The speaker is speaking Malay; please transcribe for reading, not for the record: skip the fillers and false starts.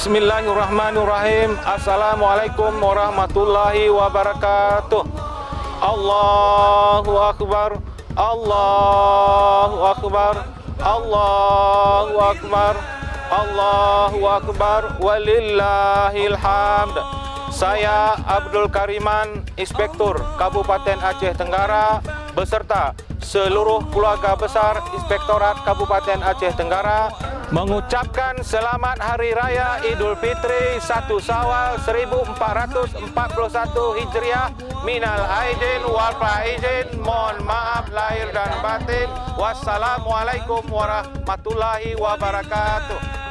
Bismillahirrahmanirrahim. Assalamualaikum warahmatullahi wabarakatuh. Allahu Akbar, Allahu Akbar, Allahu Akbar, Allahu Akbar, walillahil hamd. Saya Abdul Kariman, Inspektur Kabupaten Aceh Tenggara, beserta seluruh keluarga besar Inspektorat Kabupaten Aceh Tenggara, mengucapkan selamat Hari Raya Idul Fitri 1 Syawal 1441 Hijriah. Minal aidin wal faizin, mohon maaf lahir dan batin. Wassalamualaikum warahmatullahi wabarakatuh.